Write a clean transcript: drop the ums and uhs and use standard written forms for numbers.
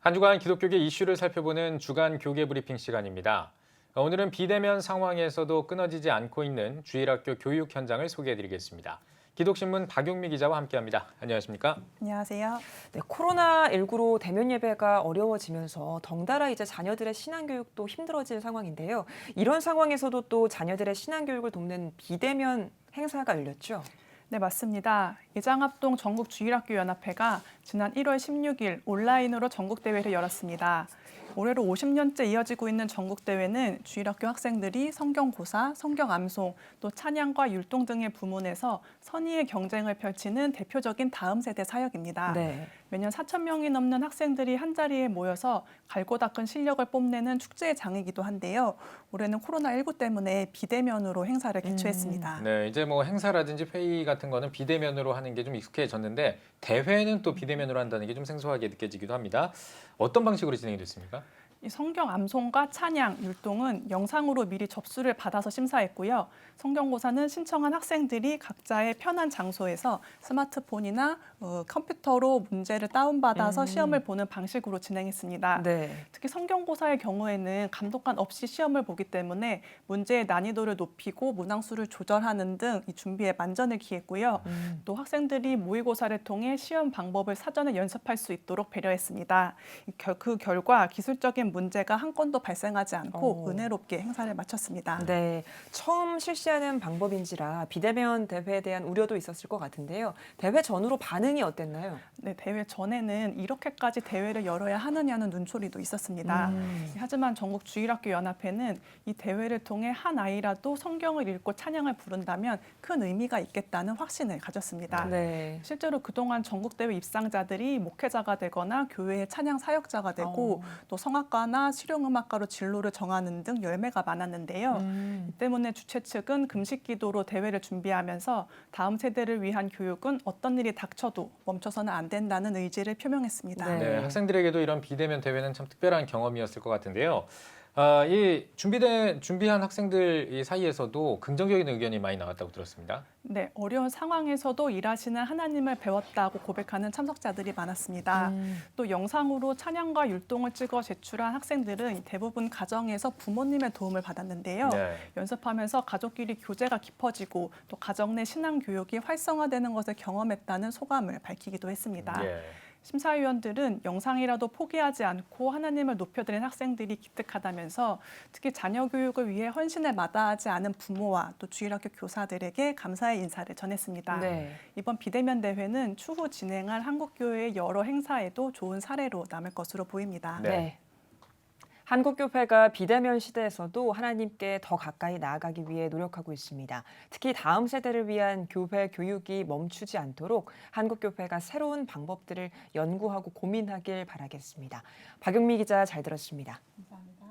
한 주간 기독교계 이슈를 살펴보는 주간 교계 브리핑 시간입니다. 오늘은 비대면 상황에서도 끊어지지 않고 있는 주일학교 교육 현장을 소개해드리겠습니다. 기독신문 박용미 기자와 함께합니다. 안녕하십니까? 안녕하세요. 네, 코로나19로 대면 예배가 어려워지면서 덩달아 이제 자녀들의 신앙교육도 힘들어질 상황인데요. 이런 상황에서도 또 자녀들의 신앙교육을 돕는 비대면 행사가 열렸죠. 네, 맞습니다. 예장합동 전국주일학교연합회가 지난 1월 16일 온라인으로 전국대회를 열었습니다. 올해로 50년째 이어지고 있는 전국대회는 주일학교 학생들이 성경고사, 성경암송, 또 찬양과 율동 등의 부문에서 선의의 경쟁을 펼치는 대표적인 다음 세대 사역입니다. 네. 매년 4천 명이 넘는 학생들이 한자리에 모여서 갈고 닦은 실력을 뽐내는 축제의 장이기도 한데요. 올해는 코로나19 때문에 비대면으로 행사를 개최했습니다. 네, 이제 뭐 행사라든지 회의 같은 거는 비대면으로 하는 게 좀 익숙해졌는데 대회는 또 비대면으로 한다는 게 좀 생소하게 느껴지기도 합니다. 어떤 방식으로 진행이 됐습니까? 이 성경 암송과 찬양, 율동은 영상으로 미리 접수를 받아서 심사했고요. 성경고사는 신청한 학생들이 각자의 편한 장소에서 스마트폰이나 컴퓨터로 문제를 다운받아서 시험을 보는 방식으로 진행했습니다. 네. 특히 성경고사의 경우에는 감독관 없이 시험을 보기 때문에 문제의 난이도를 높이고 문항수를 조절하는 등 이 준비에 만전을 기했고요. 또 학생들이 모의고사를 통해 시험 방법을 사전에 연습할 수 있도록 배려했습니다. 그 결과 기술적인 문제가 한 건도 발생하지 않고 은혜롭게 행사를 마쳤습니다. 네, 처음 실시하는 방법인지라 비대면 대회에 대한 우려도 있었을 것 같은데요. 대회 전후로 반응이 어땠나요? 네, 대회 전에는 이렇게까지 대회를 열어야 하느냐는 눈초리도 있었습니다. 하지만 전국주일학교연합회는 이 대회를 통해 한 아이라도 성경을 읽고 찬양을 부른다면 큰 의미가 있겠다는 확신을 가졌습니다. 네. 실제로 그동안 전국대회 입상자들이 목회자가 되거나 교회의 찬양 사역자가 되고 또 성악가나 실용음악가로 진로를 정하는 등 열매가 많았는데요. 이 때문에 주최 측은 금식 기도로 대회를 준비하면서 다음 세대를 위한 교육은 어떤 일이 닥쳐도 멈춰서는 안 된다는 의지를 표명했습니다. 네. 네, 학생들에게도 이런 비대면 대회는 참 특별한 경험이었을 것 같은데요. 이 준비한 학생들 사이에서도 긍정적인 의견이 많이 나왔다고 들었습니다. 네, 어려운 상황에서도 일하시는 하나님을 배웠다고 고백하는 참석자들이 많았습니다. 또 영상으로 찬양과 율동을 찍어 제출한 학생들은 대부분 가정에서 부모님의 도움을 받았는데요. 네. 연습하면서 가족끼리 교제가 깊어지고 또 가정 내 신앙 교육이 활성화되는 것을 경험했다는 소감을 밝히기도 했습니다. 예. 심사위원들은 영상이라도 포기하지 않고 하나님을 높여드린 학생들이 기특하다면서 특히 자녀 교육을 위해 헌신을 마다하지 않은 부모와 또 주일학교 교사들에게 감사의 인사를 전했습니다. 네. 이번 비대면 대회는 추후 진행할 한국교회의 여러 행사에도 좋은 사례로 남을 것으로 보입니다. 네. 네. 한국교회가 비대면 시대에서도 하나님께 더 가까이 나아가기 위해 노력하고 있습니다. 특히 다음 세대를 위한 교회 교육이 멈추지 않도록 한국교회가 새로운 방법들을 연구하고 고민하길 바라겠습니다. 박용미 기자 잘 들었습니다. 감사합니다.